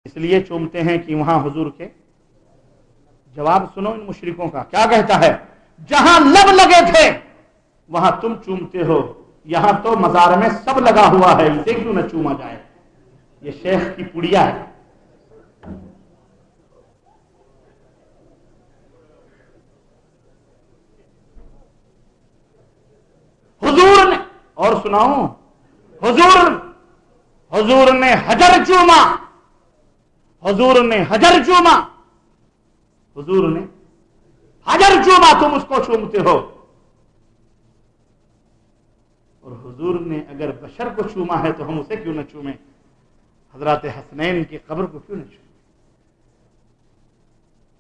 اس لیے چومتے ہیں کہ وہاں حضور کے جواب سنو ان مشرکوں کا کیا کہتا ہے، جہاں لب لگے تھے وہاں تم چومتے ہو، یہاں تو مزار میں سب لگا ہوا ہے، اسے کیوں نہ چوما جائے۔ یہ شیخ کی پڑیا ہے۔ حضور نے اور سناؤں، حضور نے حجر چوما، حضور نے حجر چوما، حضور نے حجر چوما، تم اس کو چومتے ہو۔ اور حضور نے اگر بشر کو چوما ہے تو ہم اسے کیوں نہ چومیں، حضرات حسنین کی قبر کو کیوں نہ چومیں۔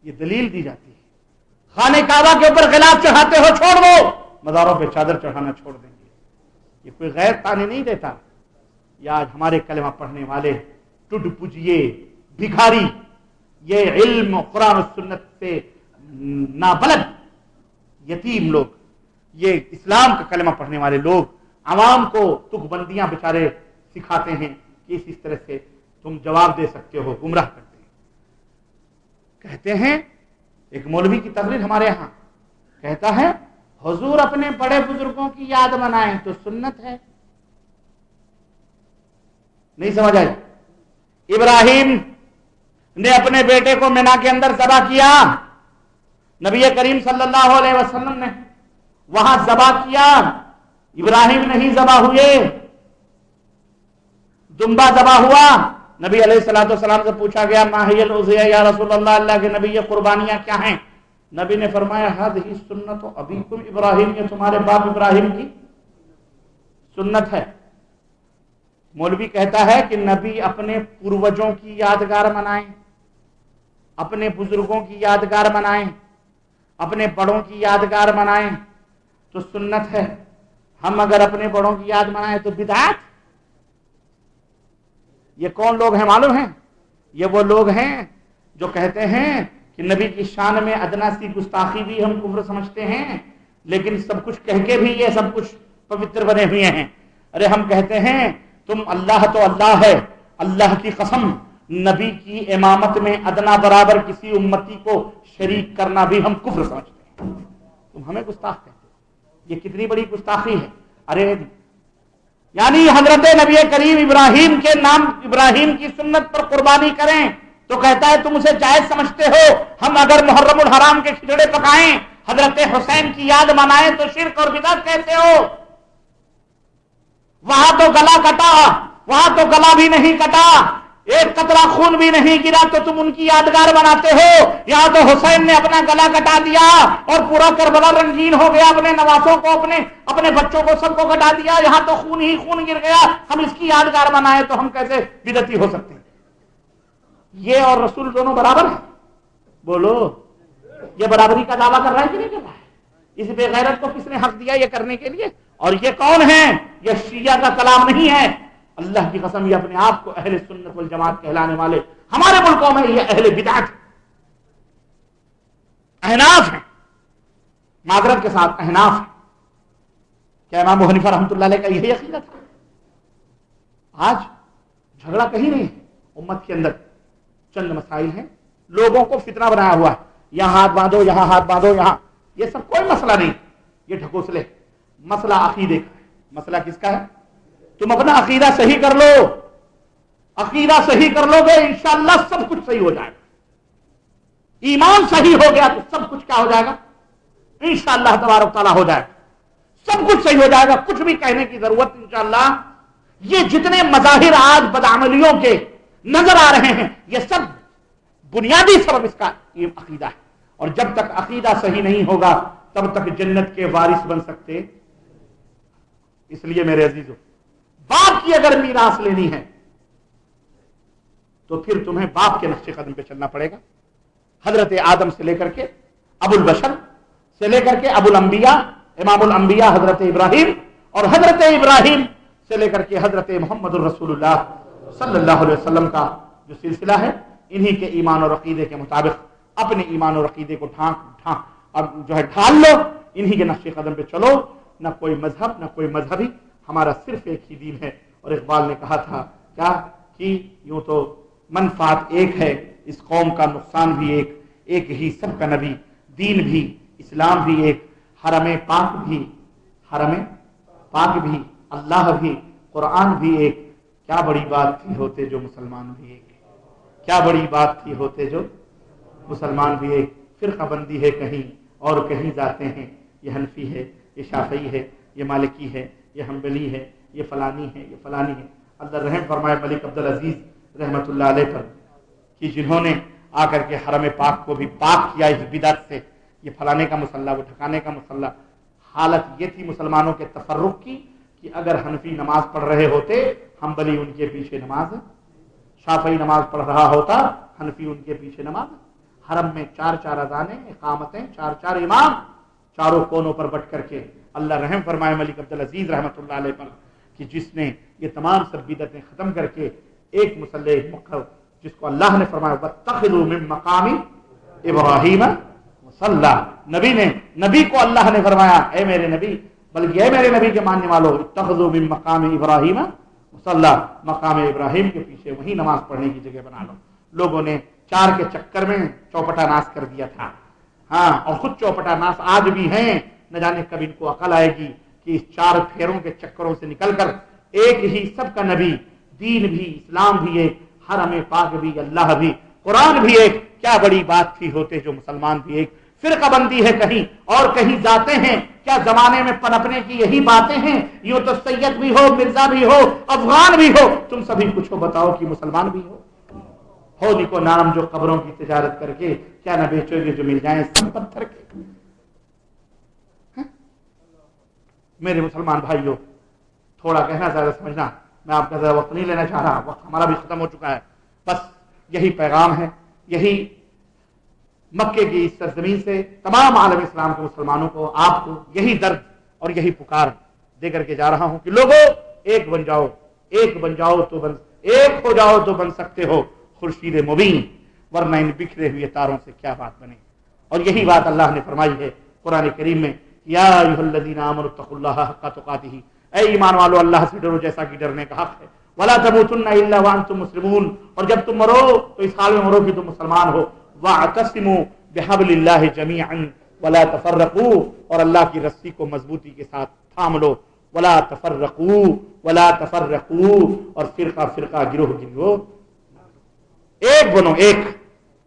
یہ دلیل دی جاتی ہے۔ خانہ کعبہ کے اوپر غلاف چڑھاتے ہو چھوڑ دو، مزاروں پہ چادر چڑھانا چھوڑ دیں گے۔ یہ کوئی غیر تانے نہیں دیتا۔ یا آج ہمارے کلمہ پڑھنے والے ٹڈ پجیے بھکاری، یہ علم و قرآن و سنت سے نابلد یتیم لوگ، یہ اسلام کا کلمہ پڑھنے والے لوگ عوام کو تک بندیاں بیچارے سکھاتے ہیں کہ اس طرح سے تم جواب دے سکتے ہو، گمراہ کرتے ہیں۔ کہتے ہیں ایک مولوی کی تقریر ہمارے ہاں کہتا ہے حضور اپنے بڑے بزرگوں کی یاد منائیں تو سنت ہے۔ نہیں سمجھ آئی؟ ابراہیم نے اپنے بیٹے کو مینا کے اندر ذبح کیا، نبی کریم صلی اللہ علیہ وسلم نے وہاں ذبح کیا، ابراہیم نہیں ذبح ہوئے، دمبا ذبح ہوا۔ نبی علیہ الصلوۃ والسلام سے پوچھا گیا ما ہی الاضحیہ یا رسول اللہ، اللہ کے نبی یہ قربانیاں کیا ہیں؟ نبی نے فرمایا ہذہ سنت ابیکم ابراہیم، یہ تمہارے باپ ابراہیم کی سنت ہے۔ مولوی کہتا ہے کہ نبی اپنے پروجوں کی یادگار منائیں، اپنے بزرگوں کی یادگار منائیں، اپنے بڑوں کی یادگار منائیں تو سنت ہے۔ ہم اگر اپنے بڑوں کی یاد منائیں تو بدعت۔ یہ کون لوگ ہیں معلوم ہیں؟ یہ وہ لوگ ہیں جو کہتے ہیں کہ نبی کی شان میں ادنا سی گستاخی بھی ہم کفر سمجھتے ہیں، لیکن سب کچھ کہہ کے بھی یہ سب کچھ پوتر بنے ہوئے ہیں۔ ارے ہم کہتے ہیں تم اللہ تو اللہ ہے، اللہ کی قسم نبی کی امامت میں ادنا برابر کسی امتی کو شریک کرنا بھی ہم کفر سمجھتے ہیں، تم ہمیں گستاخ کہتے ہو۔ یہ کتنی بڑی گستاخی ہے۔ ارے یعنی حضرت نبی کریم ابراہیم کے نام، ابراہیم کی سنت پر قربانی کریں تو کہتا ہے تم اسے جائز سمجھتے ہو۔ ہم اگر محرم الحرام کے کھچڑے پکائیں، حضرت حسین کی یاد منائیں تو شرک اور بدعت کہتے ہو۔ وہاں تو گلا کٹا، وہاں تو گلا بھی نہیں کٹا، ایک قطرہ خون بھی نہیں گرا تو تم ان کی یادگار بناتے ہو۔ یہاں تو حسین نے اپنا گلا کٹا دیا اور پورا کربلا رنگین ہو گیا، اپنے نواسوں کو، اپنے بچوں کو، سب کو کٹا دیا، یہاں تو خون ہی خون گر گیا، ہم اس کی یادگار بنائیں تو ہم کیسے بدعتی ہو سکتے ہیں؟ یہ اور رسول دونوں برابر ہیں؟ بولو، یہ برابری کا دعویٰ کر رہا ہے کہ نہیں کر رہا ہے؟ اس بے غیرت کو کس نے حق دیا یہ کرنے کے لیے؟ اور یہ کون ہے؟ یہ شیعہ کا کلام نہیں ہے، اللہ کی قسم یہ اپنے آپ کو اہل سنت والجماعت کہلانے والے ہمارے ملکوں میں یہ اہل بدعت احناف ہیں، معذرت کے ساتھ احناف ہیں۔ کیا امام ابو حنیفہ رحمۃ اللہ علیہ کا یہی عقیدہ تھا؟ آج جھگڑا کہیں نہیں ہے امت کے اندر، چند مسائل ہیں، لوگوں کو فتنہ بنایا ہوا ہے، یہاں ہاتھ باندھو، یہاں ہاتھ باندھو، یہاں، یہ سب کوئی مسئلہ نہیں، یہ ڈھکوسلے۔ مسئلہ عقیدے کا ہے۔ مسئلہ کس کا ہے؟ تم اپنا عقیدہ صحیح کر لو، عقیدہ صحیح کر لو گے انشاءاللہ سب کچھ صحیح ہو جائے گا۔ ایمان صحیح ہو گیا تو سب کچھ کیا ہو جائے گا؟ انشاءاللہ تبارک تعالیٰ ہو جائے گا، سب کچھ صحیح ہو جائے گا، کچھ بھی کہنے کی ضرورت انشاءاللہ۔ یہ جتنے مظاہر آج بدعملیوں کے نظر آ رہے ہیں یہ سب بنیادی سبب اس کا یہ عقیدہ ہے، اور جب تک عقیدہ صحیح نہیں ہوگا تب تک جنت کے وارث بن سکتے۔ اس لیے میرے عزیزو، باپ کی اگر میراث لینی ہے تو پھر تمہیں باپ کے نقش قدم پہ چلنا پڑے گا۔ حضرت آدم سے لے کر کے ابو البشر سے لے کر کے ابو الانبیاء، امام الانبیاء حضرت ابراہیم، اور حضرت ابراہیم سے لے کر کے حضرت محمد الرسول اللہ صلی اللہ علیہ وسلم کا جو سلسلہ ہے، انہی کے ایمان اور عقیدے کے مطابق اپنے ایمان اور عقیدے کو ڈھال لو، انہی کے نقش قدم پہ چلو۔ نہ کوئی مذہب، نہ کوئی مذہبی، ہمارا صرف ایک ہی دین ہے۔ اور اقبال نے کہا تھا کیا کہ یوں تو منفعت ایک ہے، اس قوم کا نقصان بھی ایک ہی سب کا نبی، دین بھی، اسلام بھی ایک، حرم پاک بھی، اللہ بھی، قرآن بھی ایک۔ کیا بڑی بات تھی ہوتے جو مسلمان بھی ایک، کیا بڑی بات تھی ہوتے جو مسلمان بھی ایک۔ فرقہ بندی ہے کہیں اور کہیں ذاتے ہیں، یہ حنفی ہے، یہ شافعی ہے، یہ مالکی ہے، یہ حنبلی ہے، یہ فلانی ہے، یہ فلانی ہے۔ اللہ رحم فرمائے ملک عبدالعزیز رحمۃ اللہ علیہ پر کہ جنہوں نے آ کر کے حرم پاک کو بھی پاک کیا اس بدعت سے، یہ فلانے کا مصلی، وہ ٹھکانے کا مصلی۔ حالت یہ تھی مسلمانوں کے تفرق کی کہ اگر حنفی نماز پڑھ رہے ہوتے حنبلی ان کے پیچھے نماز، شافعی نماز پڑھ رہا ہوتا حنفی ان کے پیچھے نماز۔ حرم میں 4 اذانیں، اقامتیں، 4 امام، چاروں کونوں پر بٹ کر کے۔ اللہ رحم فرمائے ملک عبدالعزیز رحمۃ اللہ علیہ پر کہ جس نے یہ تمام سب بدعتیں ختم کر کے ایک مصلی، ایک مقام، جس کو اللہ نے فرمایا وَاتَّخِذُوا مِن مَّقَامِ إِبْرَاهِيمَ مصلی۔ نبی کو اللہ نے فرمایا اے میرے نبی، بلکہ اے میرے نبی کے ماننے والوں، اتخذوا من مقام ابراہیم مصلی، مقام ابراہیم کے پیچھے وہی نماز پڑھنے کی جگہ بنا لو۔ لوگوں نے 4 کے چکر میں چوپٹا ناس کر دیا تھا، ہاں، اور خود چوپٹا ناس آج بھی ہیں۔ نہ جانے کب ان کو عقل آئے گی کہ اس 4 پھیروں کے چکروں سے نکل کر ایک ہی سب کا نبی، دین بھی، اسلام بھی ایک، حرم پاک بھی، اللہ بھی، قرآن بھی ایک۔ کیا بڑی بات تھی ہوتے جو مسلمان بھی ایک۔ فرقہ بندی ہے کہیں اور کہیں ذاتیں ہیں، کیا زمانے میں پنپنے کی یہی باتیں ہیں؟ یوں تو سید بھی ہو، مرزا بھی ہو، افغان بھی ہو، تم سبھی کچھ ہو، بتاؤ کہ مسلمان بھی ہو نکو نام جو قبروں کی تجارت کر کے کیا نہ بیچو گے جو مل جائیں سب پتھر کے۔ میرے مسلمان بھائیوں، تھوڑا کہنا زیادہ سمجھنا، میں آپ کا زیادہ وقت نہیں لینا چاہ رہا، وقت ہمارا بھی ختم ہو چکا ہے۔ بس یہی پیغام ہے، یہی مکے کی اس سرزمین سے تمام عالم اسلام کے مسلمانوں کو، آپ کو یہی درد اور یہی پکار دے کر کے جا رہا ہوں کہ لوگوں ایک بن جاؤ، ایک ہو جاؤ تو بن سکتے ہو خورشید مبین، ورنہ ان بکھرے ہوئے تاروں سے کیا بات بنے۔ اور یہی بات اللہ نے فرمائی ہے قرآن کریم میں، یا ایھا الذین آمنوا اتقوا اللہ حق تقاتہ، اے ایمان والو اللہ سے ڈرو جیسا کہ ڈرنے کا حق ہے، ولا تموتن الا وانتم مسلمون، اور جب تم مرو تو اس حال میں مرو کہ تم مسلمان ہو، واعتصموا بحبل اللہ جميعا ولا تفرقوا، اور اللہ کی رسی کو مضبوطی کے ساتھ تھام لو، ولا تفرقوا، اور فرقہ گروہ ایک بنو،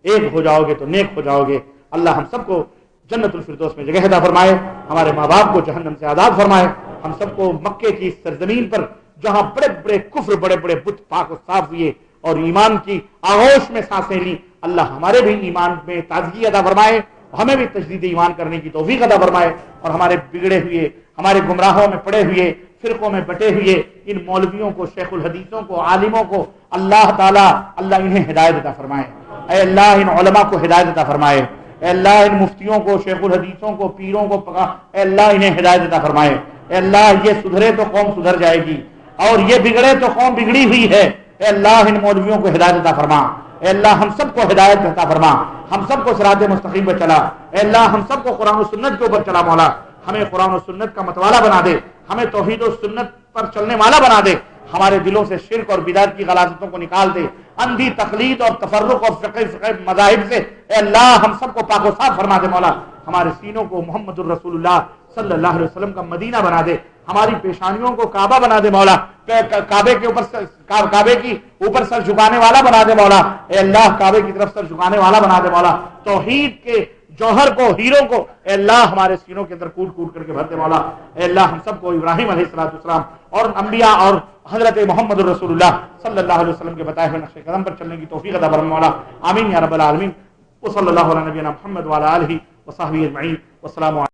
ایک ہو جاؤ گے تو نیک ہو جاؤ گے۔ اللہ ہم سب کو جنت الفردوس میں جگہ عطا فرمائے، ہمارے ماں باپ کو جہنم سے آزاد فرمائے، ہم سب کو مکے کی اس سرزمین پر جہاں بڑے بڑے کفر، بڑے بڑے بت پاک و صاف ہوئے اور ایمان کی آغوش میں سانسیں لی، اللہ ہمارے بھی ایمان میں تازگی عطا فرمائے، ہمیں بھی تجدید ایمان کرنے کی توفیق عطا فرمائے، اور ہمارے بگڑے ہوئے، ہمارے گمراہوں میں پڑے ہوئے، فرقوں میں بٹے ہوئے ان مولویوں کو، شیخ الحدیثوں کو، عالموں کو اللہ تعالیٰ انہیں ہدایت عطا فرمائے۔ اے اللہ ان علماء کو ہدایت عطا فرمائے، اے اللہ ان مفتیوں کو، شیخ الحدیثوں کو، پیروں کو اے اللہ انہیں ہدایت عطا فرمائے۔ اے اللہ یہ سدھرے تو قوم سدھر جائے گی، اور یہ بگڑے تو قوم بگڑی ہوئی ہے۔ اے اللہ ان مولویوں کو ہدایت عطا فرما، اے اللہ ہم سب کو ہدایت عطا فرما، ہم سب کو صراط مستقیم پر چلا، اے اللہ ہم سب کو قرآن و سنت کے اوپر چلا مولا، ہمیں قرآن و سنت کا متوالا بنا دے، ہمیں توحید و سنت پر چلنے والا بنا دے، ہمارے دلوں سے شرک اور بدعت کی غلاظتوں کو نکال دے، اندھی تقلید اور تفرق اور فقہ مذاہب سے اے اللہ ہم سب کو پاک و صاف فرما دے مولا، ہمارے سینوں کو محمد الرسول اللہ صلی اللہ علیہ وسلم کا مدینہ بنا دے، ہماری پیشانیوں کو کعبہ بنا دے مولا، کعبے کی اوپر سر جھکانے والا بنا دے مولا، اے اللہ کعبے کی طرف سر جھکانے والا بنا دے مولا، توحید کے جوہر کو، ہیروں کو اے اللہ ہمارے سینوں کے اندر کوٹ کوٹ کر کے بھر دے مولا، اے اللہ ہم سب کو ابراہیم علیہ السلام اور انبیاء اور حضرت محمد الرسول اللہ صلی اللہ علیہ وسلم کے بتائے ہوئے نقش قدم پر چلنے کی توفیق عطا فرما مولا، آمین یا رب العالمین، وصلی اللہ علی نبینا محمد وعلی آلہ وصحبہ اجمعین، والسلام علیکم۔